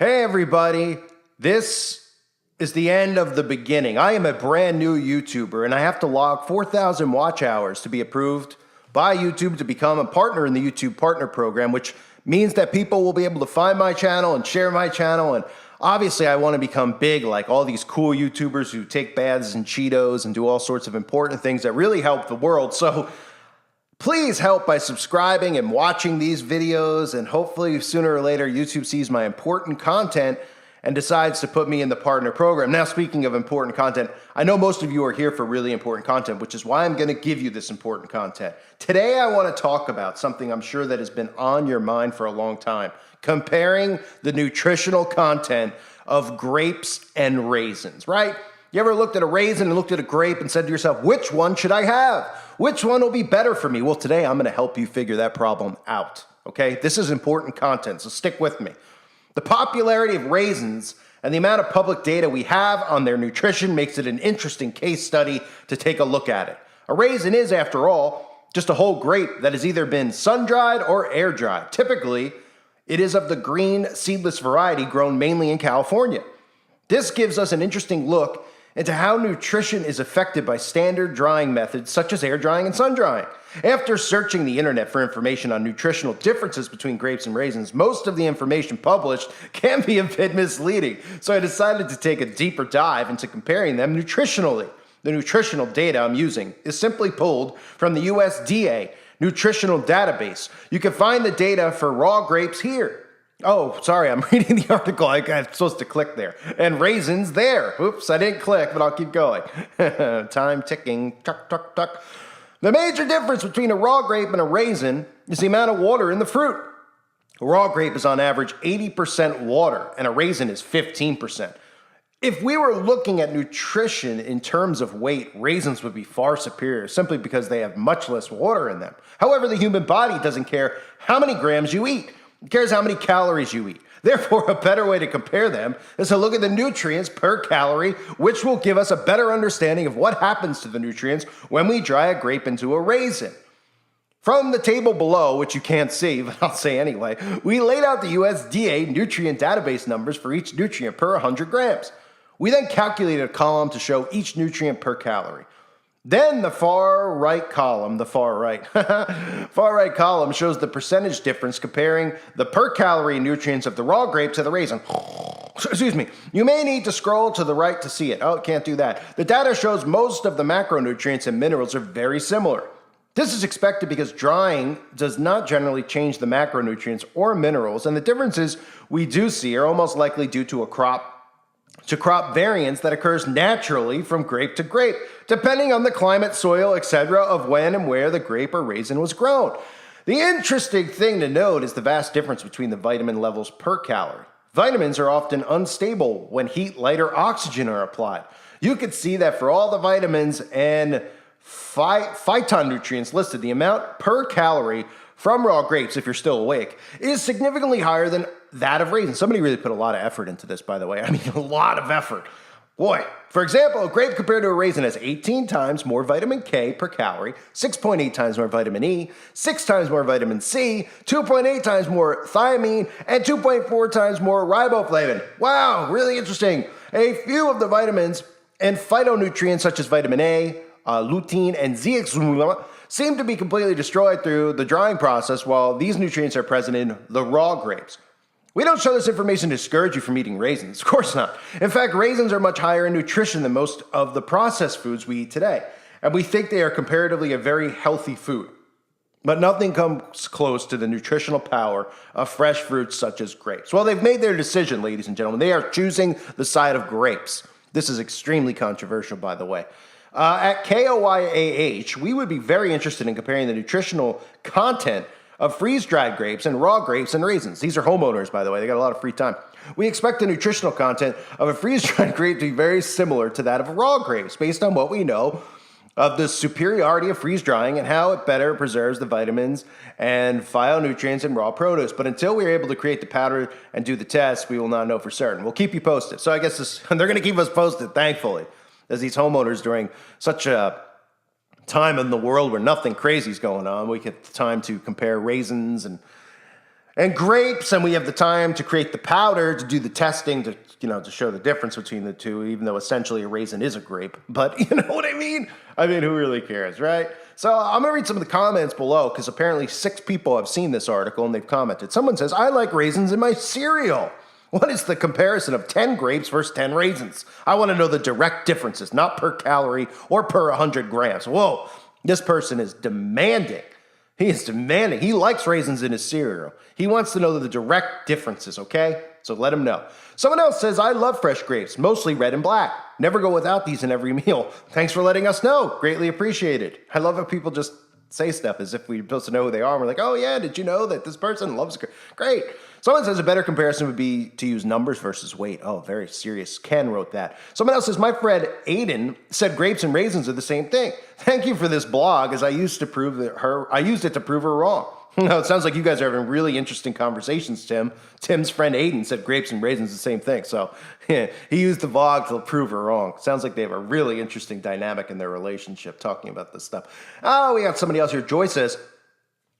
Hey everybody, this is the end of the beginning. I am a brand new YouTuber and I have to log 4,000 watch hours to be approved by YouTube to become a partner in the YouTube Partner Program, which means that people will be able to find my channel and share my channel. And obviously I want to become big like all these cool YouTubers who take baths in Cheetos and do all sorts of important things that really help the world. So please help by subscribing and watching these videos, and hopefully sooner or later YouTube sees my important content and decides to put me in the partner program. Now, speaking of important content, I know most of you are here for really important content, which is why I'm going to give you this important content. Today, I want to talk about something I'm sure that has been on your mind for a long time, comparing the nutritional content of grapes and raisins, right? You ever looked at a raisin and looked at a grape and said to yourself, which one should I have? Which one will be better for me? Well, today I'm going to help you figure that problem out, okay? This is important content, so stick with me. The popularity of raisins and the amount of public data we have on their nutrition makes it an interesting case study to take a look at it. A raisin is, after all, just a whole grape that has either been sun-dried or air-dried. Typically, it is of the green seedless variety grown mainly in California. This gives us an interesting look into how nutrition is affected by standard drying methods such as air drying and sun drying. After searching the internet for information on nutritional differences between grapes and raisins, most of the information published can be a bit misleading. So I decided to take a deeper dive into comparing them nutritionally. The nutritional data I'm using is simply pulled from the USDA nutritional database. You can find the data for raw grapes here. Oh, sorry, I'm reading the article. I'm supposed to click there. And raisins there. Oops, I didn't click, but I'll keep going. Time ticking. Tuck, tuck, tuck. The major difference between a raw grape and a raisin is the amount of water in the fruit. A raw grape is on average 80% water, and a raisin is 15%. If we were looking at nutrition in terms of weight, raisins would be far superior simply because they have much less water in them. However, the human body doesn't care how many grams you eat. It cares how many calories you eat. Therefore, a better way to compare them is to look at the nutrients per calorie, which will give us a better understanding of what happens to the nutrients when we dry a grape into a raisin. From the table below, which you can't see, but I'll say anyway, we laid out the USDA nutrient database numbers for each nutrient per 100 grams. We then calculated a column to show each nutrient per calorie. Then the far right column shows the percentage difference comparing the per calorie nutrients of the raw grape to the raisin. Excuse me. You may need to scroll to the right to see it. Oh, can't do that. The data shows most of the macronutrients and minerals are very similar. This is expected because drying does not generally change the macronutrients or minerals, and the differences we do see are almost likely due to crop variance that occurs naturally from grape to grape, depending on the climate, soil, etc. of when and where the grape or raisin was grown. The interesting thing to note is the vast difference between the vitamin levels per calorie. Vitamins are often unstable when heat, light, or oxygen are applied. You can see that for all the vitamins and phytonutrients listed, the amount per calorie from raw grapes, if you're still awake, is significantly higher than that of raisins. Somebody really put a lot of effort into this, by the way. I mean, a lot of effort. Boy, for example, a grape compared to a raisin has 18 times more vitamin K per calorie, 6.8 times more vitamin E, 6 times more vitamin C, 2.8 times more thiamine, and 2.4 times more riboflavin. Wow, really interesting. A few of the vitamins and phytonutrients such as vitamin A, lutein, and zeaxanthin seem to be completely destroyed through the drying process, while these nutrients are present in the raw grapes. We don't show this information to discourage you from eating raisins. Of course not. In fact, raisins are much higher in nutrition than most of the processed foods we eat today, and we think they are comparatively a very healthy food. But nothing comes close to the nutritional power of fresh fruits such as grapes. Well, they've made their decision, ladies and gentlemen. They are choosing the side of grapes. This is extremely controversial, by the way. At KOYAH, we would be very interested in comparing the nutritional content of freeze-dried grapes and raw grapes and raisins. These are homeowners, by the way. They got a lot of free time. We expect the nutritional content of a freeze-dried grape to be very similar to that of raw grapes based on what we know of the superiority of freeze-drying and how it better preserves the vitamins and phytonutrients in raw produce. But until we're able to create the powder and do the tests, we will not know for certain. We'll keep you posted. So I guess they're going to keep us posted, thankfully, as these homeowners during such a time in the world where nothing crazy is going on, we get the time to compare raisins and and grapes, and we have the time to create the powder to do the testing to show the difference between the two, even though essentially a raisin is a grape. But you know what I mean? I mean, who really cares, right? So I'm gonna read some of the comments below because apparently 6 people have seen this article and they've commented. Someone says, I like raisins in my cereal. What is the comparison of 10 grapes versus 10 raisins? I want to know the direct differences, not per calorie or per 100 grams. Whoa, this person is demanding. He is demanding. He likes raisins in his cereal. He wants to know the direct differences, okay? So let him know. Someone else says, I love fresh grapes, mostly red and black. Never go without these in every meal. Thanks for letting us know. Greatly appreciated. I love how people just say stuff as if we're supposed to know who they are. And we're like, oh yeah, did you know that this person loves grapes? Great. Someone says a better comparison would be to use numbers versus weight. Oh, very serious. Ken wrote that. Someone else says, my friend Aiden said grapes and raisins are the same thing. Thank you for this blog, as I used it to prove her wrong. No, it sounds like you guys are having really interesting conversations, Tim. Tim's friend Aiden said grapes and raisins are the same thing. So he used the vlog to prove her wrong. Sounds like they have a really interesting dynamic in their relationship talking about this stuff. Oh, we got somebody else here. Joy says,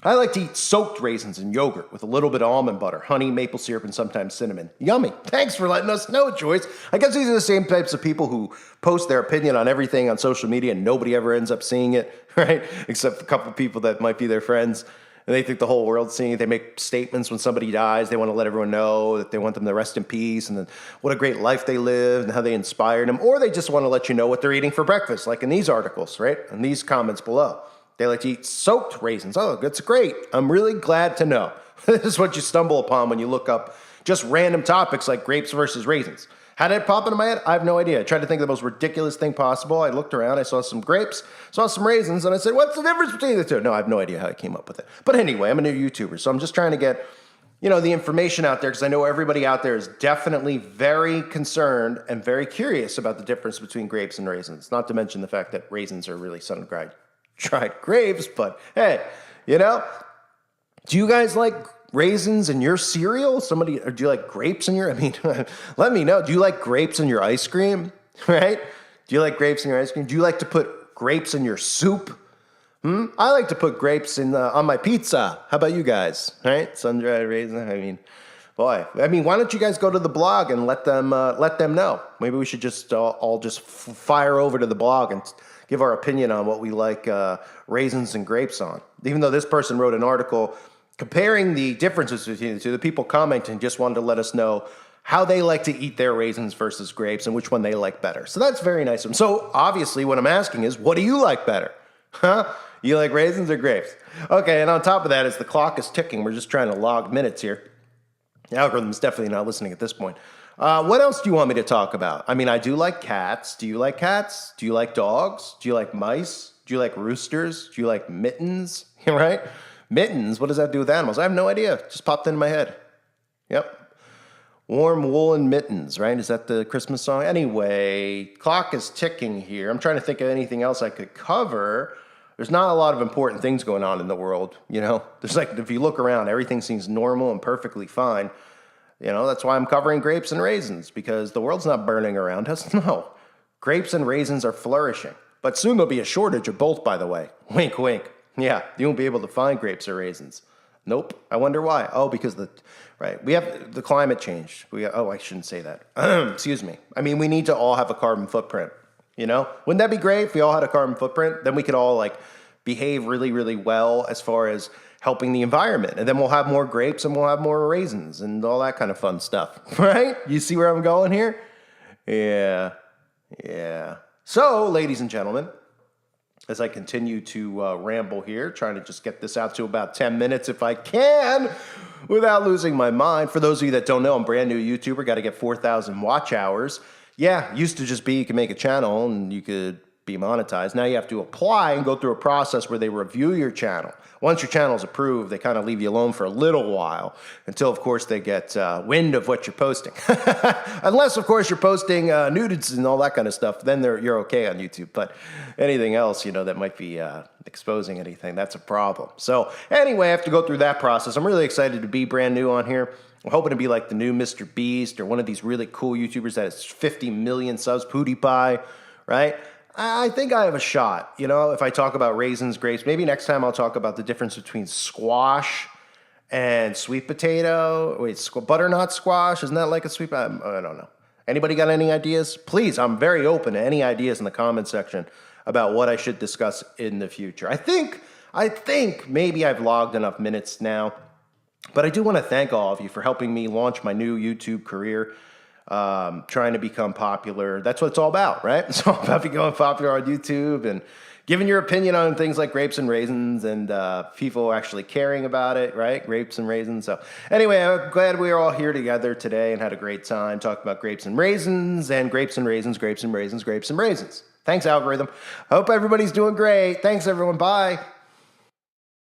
I like to eat soaked raisins in yogurt with a little bit of almond butter, honey, maple syrup, and sometimes cinnamon. Yummy. Thanks for letting us know, Joyce. I guess these are the same types of people who post their opinion on everything on social media and nobody ever ends up seeing it, right? Except a couple people that might be their friends. And they think the whole world's seeing it. They make statements when somebody dies. They want to let everyone know that they want them to rest in peace and then what a great life they lived and how they inspired them. Or they just want to let you know what they're eating for breakfast, like in these articles, right? And these comments below. They like to eat soaked raisins. Oh, that's great. I'm really glad to know. This is what you stumble upon when you look up just random topics like grapes versus raisins. How did it pop into my head? I have no idea. I tried to think of the most ridiculous thing possible. I looked around, I saw some grapes, saw some raisins, and I said, what's the difference between the two? No, I have no idea how I came up with it. But anyway, I'm a new YouTuber, so I'm just trying to get, the information out there because I know everybody out there is definitely very concerned and very curious about the difference between grapes and raisins. Not to mention the fact that raisins are really sun-dried grapes, but hey, do you guys like raisins in your cereal? Or do you like grapes in your, let me know. Do you like grapes in your ice cream, right? Do you like grapes in your ice cream? Do you like to put grapes in your soup? I like to put grapes on my pizza. How about you guys, right? Sun-dried raisin, boy. Why don't you guys go to the blog and let them know? Maybe we should just all just fire over to the blog and give our opinion on what we like raisins and grapes on. Even though this person wrote an article comparing the differences between the two, the people commenting just wanted to let us know how they like to eat their raisins versus grapes and which one they like better. So that's very nice of them. So obviously what I'm asking is, what do you like better? You like raisins or grapes? Okay, and on top of that, as the clock is ticking, we're just trying to log minutes here. The algorithm's definitely not listening at this point. What else do you want me to talk about? I do like cats. Do you like cats? Do you like dogs? Do you like mice? Do you like roosters? Do you like mittens? Right? Mittens? What does that have to do with animals? I have no idea. Just popped into my head. Yep. Warm woolen mittens, right? Is that the Christmas song? Anyway, clock is ticking here. I'm trying to think of anything else I could cover. There's not a lot of important things going on in the world, There's if you look around, everything seems normal and perfectly fine. That's why I'm covering grapes and raisins, because the world's not burning around us. No. Grapes and raisins are flourishing. But soon there'll be a shortage of both, by the way. Wink, wink. Yeah, you won't be able to find grapes or raisins. Nope. I wonder why. Oh, because we have the climate change. I shouldn't say that. Excuse me. We need to all have a carbon footprint. Wouldn't that be great if we all had a carbon footprint? Then we could all behave really, really well as far as helping the environment. And then we'll have more grapes and we'll have more raisins and all that kind of fun stuff, right? You see where I'm going here? Yeah. So, ladies and gentlemen, as I continue to ramble here, trying to just get this out to about 10 minutes if I can, without losing my mind. For those of you that don't know, I'm a brand new YouTuber, got to get 4,000 watch hours. Yeah, used to just be you can make a channel and you could be monetized. Now you have to apply and go through a process where they review your channel. Once your channel is approved, they kind of leave you alone for a little while until, of course, they get wind of what you're posting. Unless, of course, you're posting nudes and all that kind of stuff, then you're okay on YouTube. But anything else, that might be exposing anything, that's a problem. So anyway, I have to go through that process. I'm really excited to be brand new on here. I'm hoping to be like the new Mr. Beast or one of these really cool YouTubers that has 50 million subs, PewDiePie, right? I think I have a shot, if I talk about raisins, grapes. Maybe next time I'll talk about the difference between squash and sweet potato. Wait, butternut squash. Isn't that like a sweet? I don't know. Anybody got any ideas? Please, I'm very open to any ideas in the comment section about what I should discuss in the future. I think maybe I've logged enough minutes now, but I do want to thank all of you for helping me launch my new YouTube career. Trying to become popular. That's what it's all about, right? It's all about becoming popular on YouTube and giving your opinion on things like grapes and raisins, and people actually caring about it, right? Grapes and raisins. So anyway, I'm glad we are all here together today and had a great time talking about grapes and raisins and grapes and raisins, grapes and raisins, grapes and raisins. Thanks, algorithm. I hope everybody's doing great. Thanks, everyone. Bye.